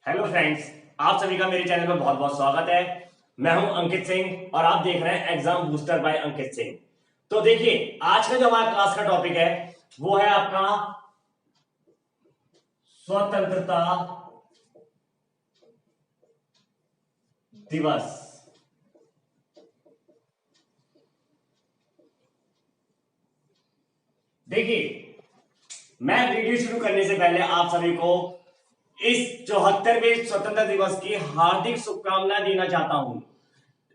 Hello friends, आप सभी का मेरे चैनल पर बहुत बहुत स्वागत है। मैं हूं अंकित सिंह और आप देख रहे हैं exam booster bye Ankit Singh. तो देखिए, आज का जो हमारा क्लास का टॉपिक है वो है आपका स्वतंत्रता दिवस। देखिए, मैं वीडियो शुरू करने से पहले आप सभी को इस 74वें स्वतंत्रता दिवस की हार्दिक शुभकामनाएं देना चाहता हूं।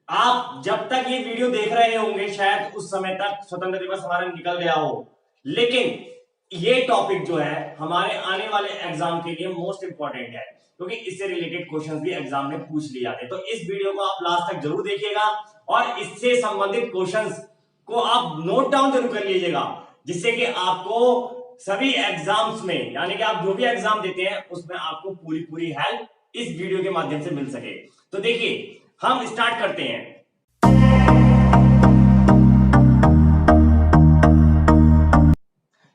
आप जब तक ये वीडियो देख रहे होंगे शायद उस समय तक स्वतंत्रता दिवस हमारा निकल गया हो, लेकिन ये टॉपिक जो है हमारे आने वाले एग्जाम के लिए मोस्ट इंपॉर्टेंट है, क्योंकि इससे रिलेटेड क्वेश्चंस भी एग्जाम में पूछ लिए जाते हैं। तो इस वीडियो को आप लास्ट तक जरूर देखिएगा और इससे संबंधित क्वेश्चंस को आप नोट डाउन जरूर कर लीजिएगा, जिससे कि आपको सभी एग्जाम्स में, यानी कि आप जो भी एग्जाम देते हैं उसमें आपको पूरी पूरी हेल्प इस वीडियो के माध्यम से मिल सके। तो देखिए, हम स्टार्ट करते हैं।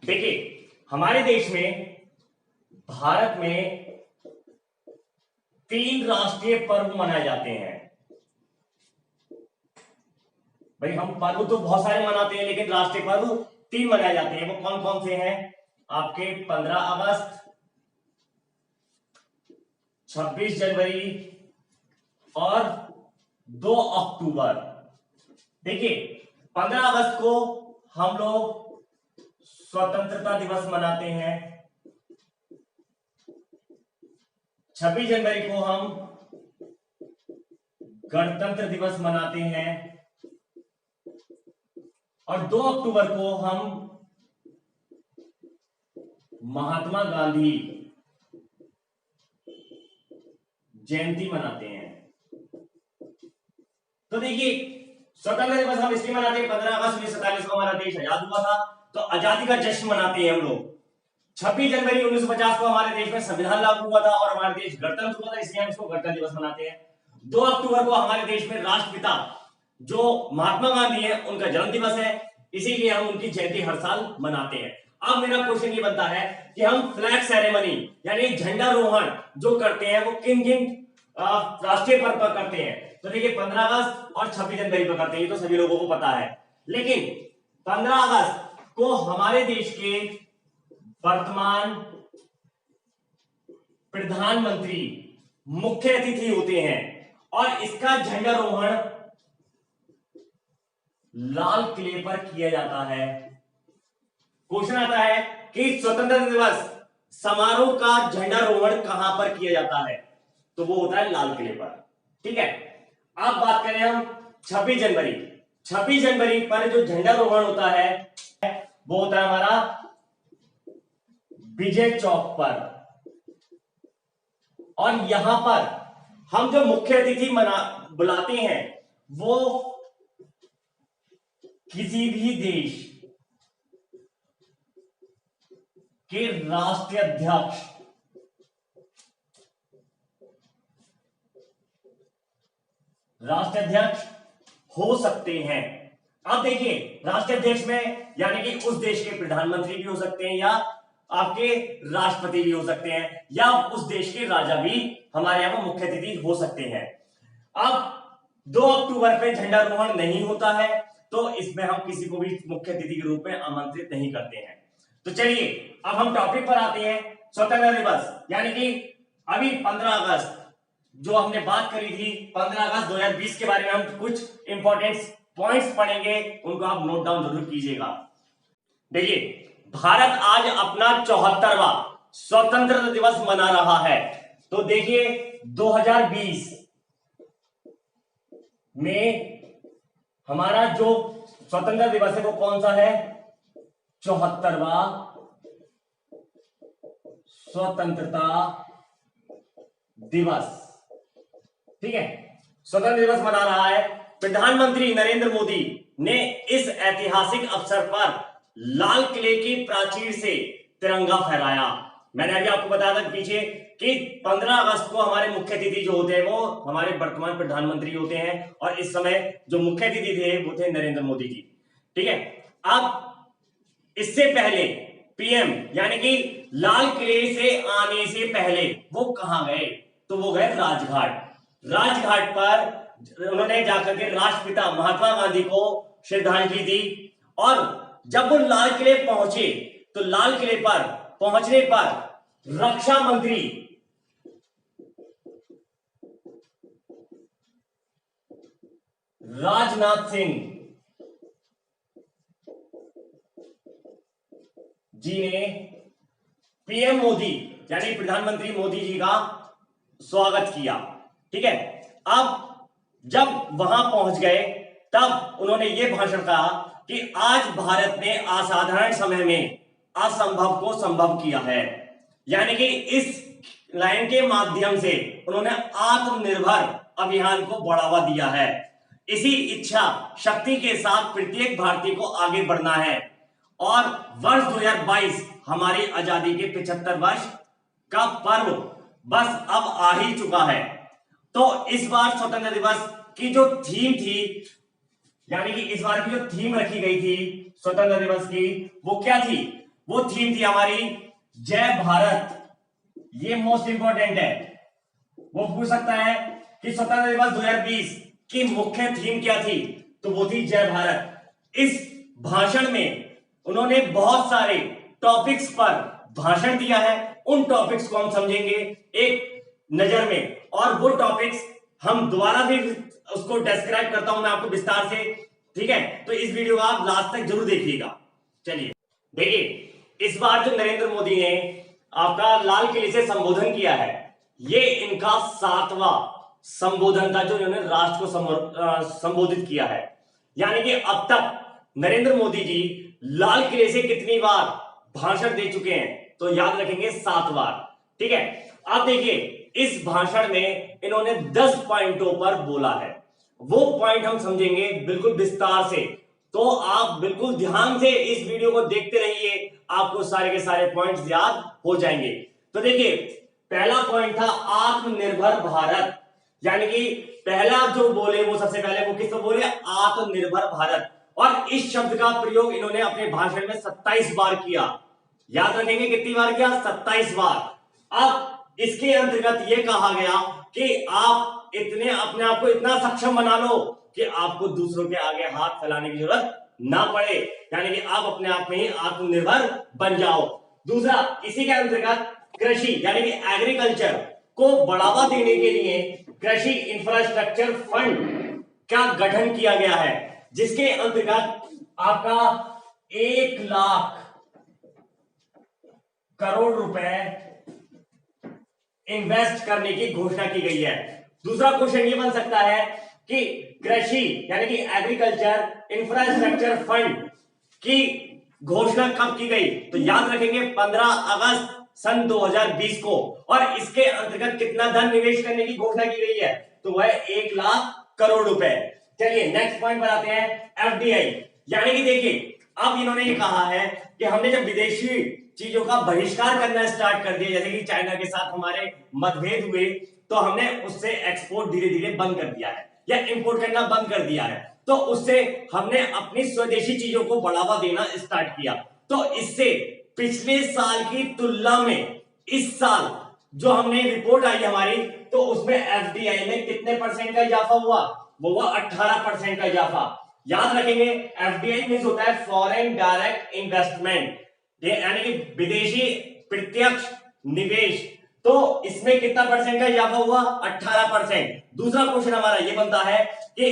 देखिए, हमारे देश में, भारत में 3 राष्ट्रीय पर्व मनाए जाते हैं। भाई, हम पर्व तो बहुत सारे मनाते हैं, लेकिन राष्ट्रीय पर्व 3 मनाए जाते हैं। वो कौन कौन से हैं? आपके 15 अगस्त, 26 जनवरी और 2 अक्टूबर। देखिए, 15 अगस्त को हम लोग स्वतंत्रता दिवस मनाते हैं। 26 जनवरी को हम गणतंत्र दिवस मनाते हैं और 2 अक्टूबर को हम महात्मा गांधी जयंती मनाते हैं। तो देखिए, स्वतंत्रता दिवस हम इसलिए मनाते हैं, 15 अगस्त 1947 को हमारा देश आजाद हुआ था, तो आजादी का जश्न मनाते हैं हम लोग। 26 जनवरी 1950 को हमारे देश में संविधान लागू हुआ था और हमारा देश गणतंत्र हुआ था, इसलिए हम इसको गणतंत्र दिवस मनाते हैं। 2 अक्टूबर को हमारे देश में राष्ट्रपिता जो महात्मा गांधी है उनका जन्म दिवस है, इसीलिए हम उनकी जयंती हर साल मनाते हैं। अब मेरा क्वेश्चन ये बनता है कि हम फ्लैग सेरेमनी यानी झंडारोहण जो करते हैं वो किन किन राष्ट्रीय पर्व पर करते हैं? तो देखिए, 15 अगस्त और 26 जनवरी पर करते हैं, ये तो सभी लोगों को पता है। लेकिन 15 अगस्त को हमारे देश के वर्तमान प्रधानमंत्री मुख्य अतिथि होते हैं और इसका झंडारोहण लाल किले पर किया जाता है। क्वेश्चन आता है कि स्वतंत्रता दिवस समारोह का झंडारोहण कहां पर किया जाता है? तो वो होता है लाल किले पर। ठीक है, अब बात करें हम 26 जनवरी। 26 जनवरी पर जो झंडारोहण होता है वो होता है हमारा विजय चौक पर, और यहां पर हम जो मुख्य अतिथि बुलाते हैं वो किसी भी देश के राष्ट्रीय अध्यक्ष हो सकते हैं। अब देखिए, राष्ट्रीय अध्यक्ष में यानी कि उस देश के प्रधानमंत्री भी हो सकते हैं, या आपके राष्ट्रपति भी हो सकते हैं, या उस देश के राजा भी हमारे यहां पर मुख्य अतिथि हो सकते हैं। अब 2 अक्टूबर पे झंडारोहण नहीं होता है, तो इसमें हम किसी को भी मुख्य अतिथि के रूप में आमंत्रित नहीं करते हैं। तो चलिए, अब हम टॉपिक पर आते हैं। स्वतंत्रता दिवस यानी कि अभी 15 अगस्त जो हमने बात करी थी, 15 अगस्त 2020 के बारे में हम कुछ इंपॉर्टेंट पॉइंट्स पढ़ेंगे, उनको आप नोट डाउन जरूर कीजिएगा। देखिए, भारत आज अपना 74वां स्वतंत्रता दिवस मना रहा है। तो देखिए, 2020 में हमारा जो स्वतंत्रता दिवस है वो कौन सा है? 74वां स्वतंत्रता दिवस। ठीक है, स्वतंत्रता दिवस मना रहा है। प्रधानमंत्री नरेंद्र मोदी ने इस ऐतिहासिक अवसर पर लाल किले की प्राचीर से तिरंगा फहराया। मैंने अभी आपको बताया था पीछे कि 15 अगस्त को हमारे मुख्य अतिथि जो होते हैं वो हमारे वर्तमान प्रधानमंत्री होते हैं, और इस समय जो मुख्य अतिथि थे वो थे नरेंद्र मोदी जी। ठीक है, अब इससे पहले पीएम यानी कि लाल किले से आने से पहले वो कहां गए? तो वो गए राजघाट। राजघाट पर उन्होंने जाकर के राष्ट्रपिता महात्मा गांधी को श्रद्धांजलि दी। और जब वो लाल किले पहुंचे तो लाल किले पर पहुंचने पर रक्षा मंत्री राजनाथ सिंह जी ने पीएम मोदी यानी प्रधानमंत्री मोदी जी का स्वागत किया। ठीक है, अब जब वहां पहुंच गए तब उन्होंने ये भाषण कहा कि आज भारत ने असाधारण समय में असंभव को संभव किया है। यानी कि इस लाइन के माध्यम से उन्होंने आत्मनिर्भर अभियान को बढ़ावा दिया है। इसी इच्छा शक्ति के साथ प्रत्येक भारतीय को आगे बढ़ना है और वर्ष 2022 हमारी आजादी के 75 वर्ष का पर्व बस अब आ ही चुका है। तो इस बार स्वतंत्रता दिवस की जो थीम थी, यानी कि इस बार की जो थीम रखी गई थी स्वतंत्रता दिवस की, वो क्या थी? वो थीम थी हमारी जय भारत। ये मोस्ट इंपॉर्टेंट है। वो पूछ सकता है कि स्वतंत्रता दिवस 2020 की मुख्य थीम क्या थी? तो वो थी जय भारत। इस भाषण में उन्होंने बहुत सारे टॉपिक्स पर भाषण दिया है। उन टॉपिक्स को हम समझेंगे एक नजर में, और वो टॉपिक्स हम दोबारा भी उसको डिस्क्राइब करता हूं मैं आपको विस्तार से। ठीक है, तो इस वीडियो को आप लास्ट तक जरूर देखिएगा। चलिए देखिए, इस बार जो नरेंद्र मोदी ने आपका लाल किले से संबोधन किया है, ये इनका 7वां संबोधन था जो इन्होंने राष्ट्र को संबोधित किया है। यानी कि अब तक नरेंद्र मोदी जी लाल किले से कितनी बार भाषण दे चुके हैं? तो याद रखेंगे 7 बार। ठीक है, अब देखिए इस भाषण में इन्होंने 10 पॉइंटों पर बोला है। वो पॉइंट हम समझेंगे बिल्कुल विस्तार से, तो आप बिल्कुल ध्यान से इस वीडियो को देखते रहिए, आपको सारे के सारे पॉइंट्स याद हो जाएंगे। तो देखिए, पहला पॉइंट था आत्मनिर्भर भारत। यानी कि पहला जो बोले वो सबसे पहले वो किस पर बोले? आत्मनिर्भर भारत। और इस शब्द का प्रयोग इन्होंने अपने भाषण में 27 बार किया। याद रखेंगे कितनी बार किया? 27 बार। अब इसके अंतर्गत यह कहा गया कि आप इतने अपने आप को इतना सक्षम बना लो कि आपको दूसरों के आगे हाथ फैलाने की जरूरत ना पड़े। यानी कि आप अपने आप में ही आत्मनिर्भर बन जाओ। दूसरा, इसी के अंतर्गत कृषि यानी कि एग्रीकल्चर को बढ़ावा देने के लिए कृषि इंफ्रास्ट्रक्चर फंड का गठन किया गया है, जिसके अंतर्गत आपका 1 लाख करोड़ रुपए इन्वेस्ट करने की घोषणा की गई है। दूसरा क्वेश्चन ये बन सकता है कि कृषि यानी कि एग्रीकल्चर इंफ्रास्ट्रक्चर फंड की घोषणा कब की गई? तो याद रखेंगे 15 अगस्त सन 2020 को। और इसके अंतर्गत कितना धन निवेश करने की घोषणा की गई है? तो वह 1 लाख करोड़ रुपए। चलिए नेक्स्ट पॉइंट पर आते हैं, एफडीआई। यानी कि देखिए, अब इन्होंने ये कहा है कि हमने जब विदेशी चीजों का बहिष्कार करना स्टार्ट कर दिया, जैसे कि चाइना के साथ हमारे मतभेद हुए, तो हमने उससे एक्सपोर्ट धीरे धीरे बंद कर दिया है या इंपोर्ट करना बंद कर दिया है। तो उससे हमने अपनी स्वदेशी चीजों को बढ़ावा देना स्टार्ट किया। तो इससे पिछले साल की तुलना में इस साल जो हमने रिपोर्ट आई हमारी, तो उसमें एफडीआई में कितने परसेंट का इजाफा हुआ? वो हुआ 18% का इजाफा। याद रखेंगे, एफडीआई मींस होता है फॉरेन डायरेक्ट इन्वेस्टमेंट, यानी कि विदेशी प्रत्यक्ष निवेश। तो इसमें कितना परसेंट का इजाफा हुआ? 18%। दूसरा क्वेश्चन हमारा यह बनता है कि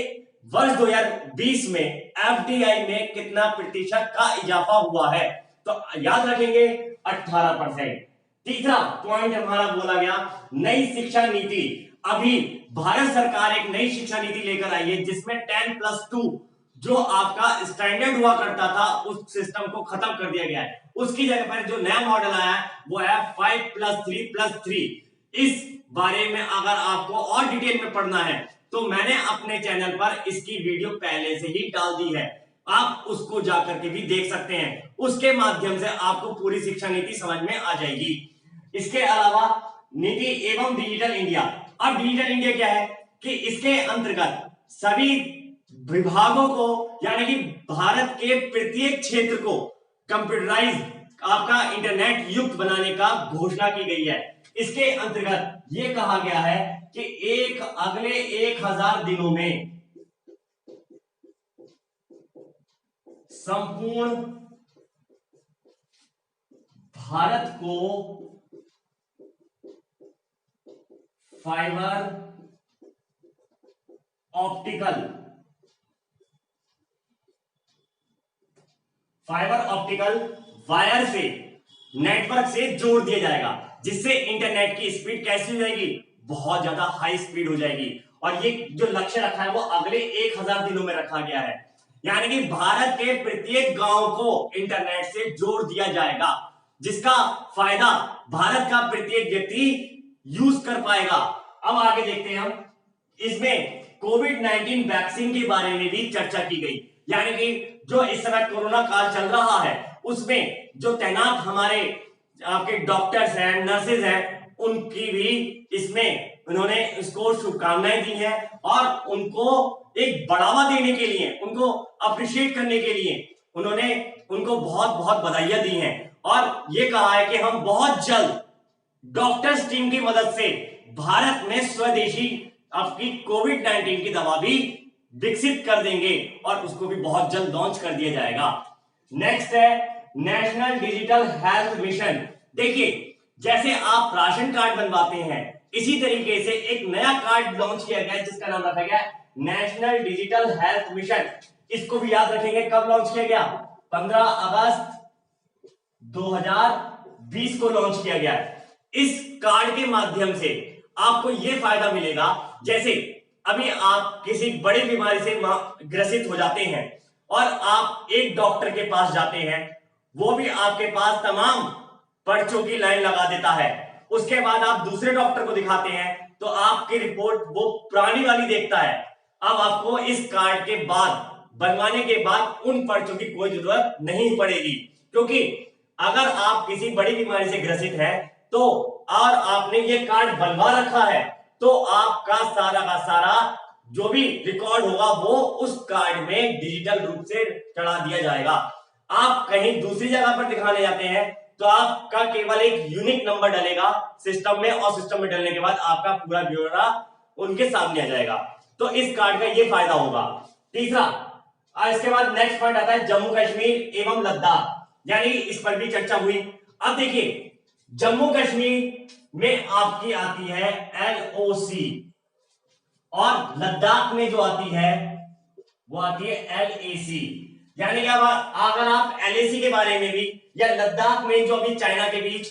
वर्ष 2020 में एफडीआई में कितना प्रतिशत का इजाफा हुआ है? तो याद रखेंगे 18%। तीसरा पॉइंट हमारा बोला गया नई शिक्षा नीति। अभी भारत सरकार एक नई शिक्षा नीति लेकर आई है, जिसमें 10+2 जो आपका स्टैंडर्ड हुआ करता था, उस सिस्टम को खत्म कर दिया गया है। उसकी जगह पर जो नया मॉडल आया है वो है 5+3+3। इस बारे में अगर आपको और डिटेल में पढ़ना है तो मैंने अपने चैनल पर इसकी वीडियो पहले से ही डाल दी है, आप उसको जाकर के भी देख सकते हैं। उसके माध्यम से आपको पूरी शिक्षा नीति समझ में आ जाएगी। इसके अलावा नीति एवं डिजिटल इंडिया। अब डिजिटल इंडिया क्या है कि इसके अंतर्गत सभी विभागों को यानी कि भारत के प्रत्येक क्षेत्र को कंप्यूटराइज आपका इंटरनेट युक्त बनाने का घोषणा की गई है। इसके अंतर्गत ये कहा गया है कि अगले 1000 दिनों में संपूर्ण भारत को फाइबर ऑप्टिकल वायर से, नेटवर्क से जोड़ दिया जाएगा, जिससे इंटरनेट की स्पीड कैसी हो जाएगी, बहुत ज्यादा हाई स्पीड हो जाएगी। और ये जो लक्ष्य रखा है वो अगले 1000 दिनों में रखा गया है, यानी कि भारत के प्रत्येक गांव को इंटरनेट से जोड़ दिया जाएगा, जिसका फायदा भारत का प्रत्येक व्यक्ति यूज कर पाएगा। अब आगे देखते हैं हम, इसमें कोविड-19 वैक्सीन के बारे में भी चर्चा की गई, यानी कि जो इस समय कोरोना काल चल रहा है उसमें जो तैनात हमारे आपके डॉक्टर्स हैं, नर्सेज हैं, उनकी भी इसमें उन्होंने इसको शुभकामनाएं दी हैं और उनको एक बढ़ावा देने के लिए, उनको अप्रिशिएट करने के लिए उन्होंने उनको बहुत बहुत बधाइयां दी हैं और ये कहा है कि हम बहुत जल्द डॉक्टर्स टीम की मदद से भारत में स्वदेशी आपकी कोविड-19 की दवा भी विकसित कर देंगे और उसको भी बहुत जल्द लॉन्च कर दिया जाएगा। नेक्स्ट है नेशनल डिजिटल हेल्थ मिशन। देखिए, जैसे आप राशन कार्ड बनवाते हैं, इसी तरीके से एक नया कार्ड लॉन्च किया गया जिसका नाम रखा गया नेशनल डिजिटल हेल्थ मिशन। इसको भी याद रखेंगे, कब लॉन्च किया गया, 15 अगस्त 2020 को लॉन्च किया गया। इस कार्ड के माध्यम से आपको यह फायदा मिलेगा, जैसे अभी आप किसी बड़ी बीमारी से ग्रसित हो जाते हैं और आप एक डॉक्टर के पास जाते हैं, वो भी आपके पास तमाम पर्चों की लाइन लगा देता है। उसके बाद आप दूसरे डॉक्टर को दिखाते हैं तो आपकी रिपोर्ट वो पुरानी वाली देखता है। अब आपको इस कार्ड के बाद बनवाने के बाद उन पर्चों की कोई जरूरत नहीं पड़ेगी, क्योंकि अगर आप किसी बड़ी बीमारी से ग्रसित है तो और आपने ये कार्ड बनवा रखा है तो आपका सारा का सारा जो भी रिकॉर्ड होगा वो उस कार्ड में डिजिटल रूप से चढ़ा दिया जाएगा। आप कहीं दूसरी जगह पर दिखाने जाते हैं तो आपका केवल एक यूनिक नंबर डलेगा सिस्टम में और सिस्टम में डलने के बाद आपका पूरा ब्यौरा उनके सामने आ जाएगा। तो इस कार्ड का ये फायदा होगा। तीसरा, इसके बाद नेक्स्ट पॉइंट आता है जम्मू कश्मीर एवं लद्दाख, यानी इस पर भी चर्चा हुई। अब देखिए, जम्मू कश्मीर में आपकी आती है LOC और लद्दाख में जो आती है वो आती है LAC, यानी कि अगर आप LAC के बारे में भी या लद्दाख में जो अभी चाइना के बीच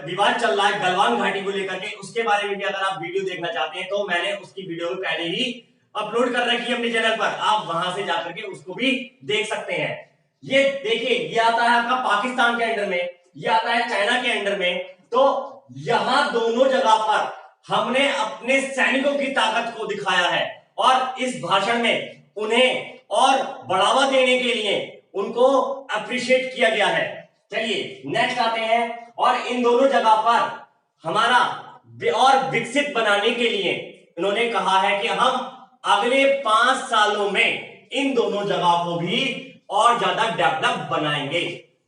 विवाद चल रहा है गलवान घाटी को लेकर के, उसके बारे में भी अगर आप वीडियो देखना चाहते हैं तो मैंने उसकी वीडियो पहले ही अपलोड कर रखी है अपने चैनल पर, आप वहां से जाकर के उसको भी देख सकते हैं। ये देखिए, ये आता है आपका पाकिस्तान के अंडर में, ये आता है चाइना के अंडर में। तो यहां दोनों जगह पर हमने अपने सैनिकों की ताकत को दिखाया है और इस भाषण में उन्हें और बढ़ावा देने के लिए उनको अप्रिशिएट किया गया है। चलिए नेक्स्ट आते हैं, और इन दोनों जगह पर हमारा और विकसित बनाने के लिए इन्होंने कहा है कि हम अगले 5 सालों में इन दोनों जगह को भी और ज्यादा डेवलप बनाएंगे।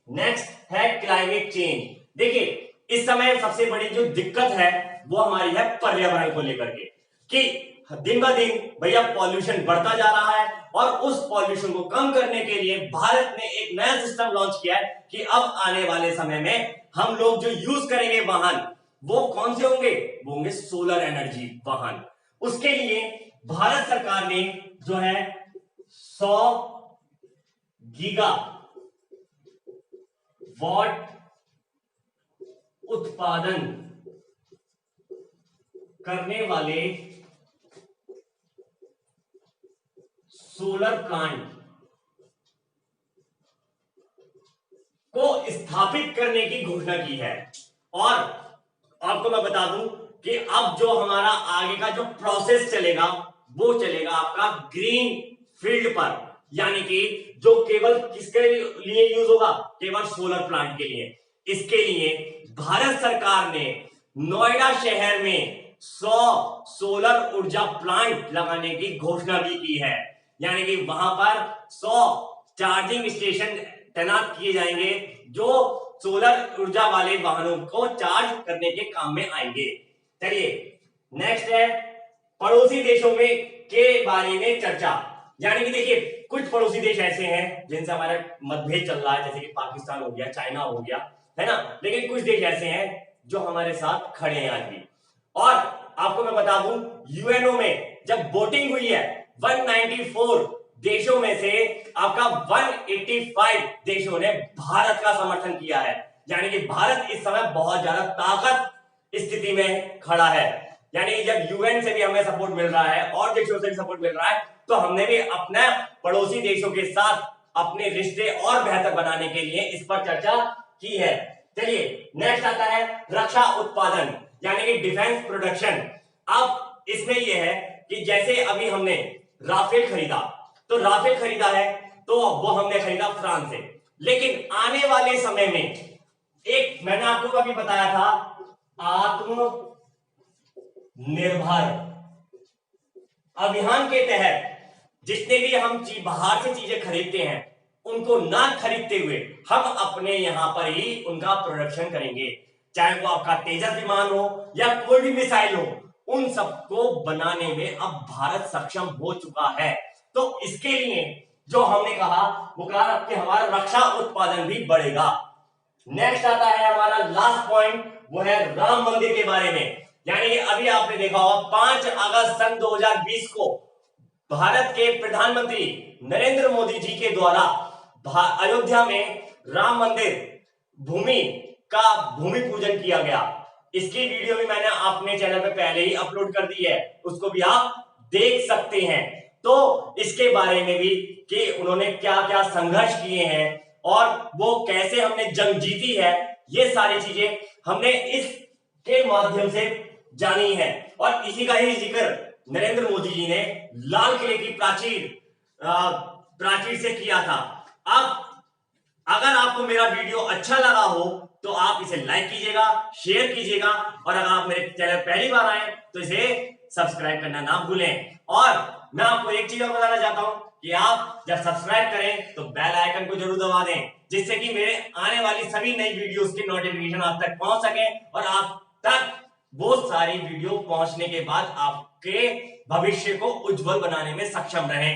नेक्स्ट है क्लाइमेट चेंज। देखिए, इस समय सबसे बड़ी जो दिक्कत है वो हमारी है पर्यावरण को लेकर के, कि दिन ब दिन भैया पॉल्यूशन बढ़ता जा रहा है और उस पॉल्यूशन को कम करने के लिए भारत ने एक नया सिस्टम लॉन्च किया है कि अब आने वाले समय में हम लोग जो यूज करेंगे वाहन, वो कौन से होंगे, वो होंगे सोलर एनर्जी वाहन। उसके लिए भारत सरकार ने जो है 100 गीगा वॉट उत्पादन करने वाले सोलर प्लांट को स्थापित करने की घोषणा की है। और आपको मैं बता दूं कि अब जो हमारा आगे का जो प्रोसेस चलेगा वो चलेगा आपका ग्रीन फील्ड पर, यानी कि जो केवल किसके लिए यूज होगा, केवल सोलर प्लांट के लिए। इसके लिए भारत सरकार ने नोएडा शहर में 100 सोलर ऊर्जा प्लांट लगाने की घोषणा भी की है, यानी कि वहां पर 100 चार्जिंग स्टेशन तैनात किए जाएंगे जो सोलर ऊर्जा वाले वाहनों को चार्ज करने के काम में आएंगे। चलिए नेक्स्ट है पड़ोसी देशों में के बारे में चर्चा। यानी कि देखिए कुछ पड़ोसी देश ऐसे हैं जिनसे हमारा मतभेद चल रहा है, जैसे कि पाकिस्तान हो गया, चाइना हो गया, है ना। लेकिन कुछ देश ऐसे हैं जो हमारे साथ खड़े हैं आज भी। और आपको मैं बता दूं, यूएनओ में जब वोटिंग हुई है 194 देशों में से आपका 185 देशों ने भारत का समर्थन किया है। यानी कि भारत इस समय बहुत ज्यादा ताकत स्थिति में खड़ा है। यानी जब यूएन से भी हमें सपोर्ट मिल रहा है और देशों से भी सपोर्ट मिल रहा है, तो हमने भी अपने पड़ोसी देशों के साथ अपने रिश्ते और बेहतर बनाने के लिए इस पर चर्चा की है। चलिए नेक्स्ट आता है रक्षा उत्पादन, यानी कि डिफेंस प्रोडक्शन। अब इसमें यह है कि जैसे अभी हमने राफेल खरीदा, तो राफेल खरीदा है तो वो हमने खरीदा फ्रांस से, लेकिन आने वाले समय में एक मैंने आपको अभी बताया था आत्मनिर्भर अभियान के तहत जितने भी हम बाहर से चीजें खरीदते हैं उनको ना खरीदते हुए हम अपने यहां पर ही उनका प्रोडक्शन करेंगे। चाहे वो आपका तेजस विमान हो या कोई भी मिसाइल हो, उन सबको बनाने में अब भारत सक्षम हो चुका है। तो इसके लिए जो हमने कहा वो कहा कि हमारा रक्षा उत्पादन भी बढ़ेगा। नेक्स्ट आता है हमारा लास्ट पॉइंट, वो है राम मंदिर के बारे में। यानी अभी आपने देखा होगा 5 अगस्त सन 2020 को भारत के प्रधानमंत्री नरेंद्र मोदी जी के द्वारा अयोध्या में राम मंदिर भूमि पूजन किया गया। इसकी वीडियो भी मैंने अपने चैनल पे पहले ही अपलोड कर दी है, उसको भी आप देख सकते हैं। तो इसके बारे में भी कि उन्होंने क्या क्या संघर्ष किए हैं और वो कैसे हमने जंग जीती है, ये सारी चीजें हमने इसके माध्यम से जानी है। और इसी का ही जिक्र नरेंद्र मोदी जी ने लाल किले की प्राचीर से किया था। अब अगर आपको मेरा वीडियो अच्छा लगा हो तो आप इसे लाइक कीजिएगा, शेयर कीजिएगा, और अगर आप मेरे चैनल पहली बार आए तो इसे सब्सक्राइब करना ना भूलें। और मैं आपको एक चीज और बताना चाहता हूं कि आप जब सब्सक्राइब करें तो बेल आइकन को जरूर दबा दें, जिससे कि मेरे आने वाली सभी नई वीडियोस की नोटिफिकेशन आप तक पहुंच सके और आप तक वो सारी वीडियो पहुंचने के बाद आपके भविष्य को उज्जवल बनाने में सक्षम रहे।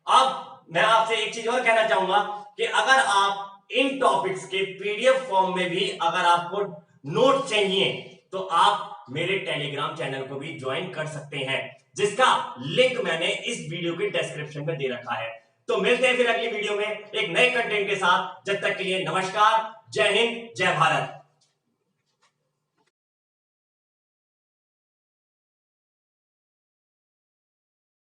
अब मैं आपसे एक चीज और कहना चाहूंगा कि अगर आप इन टॉपिक्स के पीडीएफ फॉर्म में भी अगर आपको नोट चाहिए तो आप मेरे टेलीग्राम चैनल को भी ज्वाइन कर सकते हैं, जिसका लिंक मैंने इस वीडियो के डिस्क्रिप्शन में दे रखा है। तो मिलते हैं फिर अगली वीडियो में एक नए कंटेंट के साथ। जब तक के लिए नमस्कार, जय हिंद, जय भारत।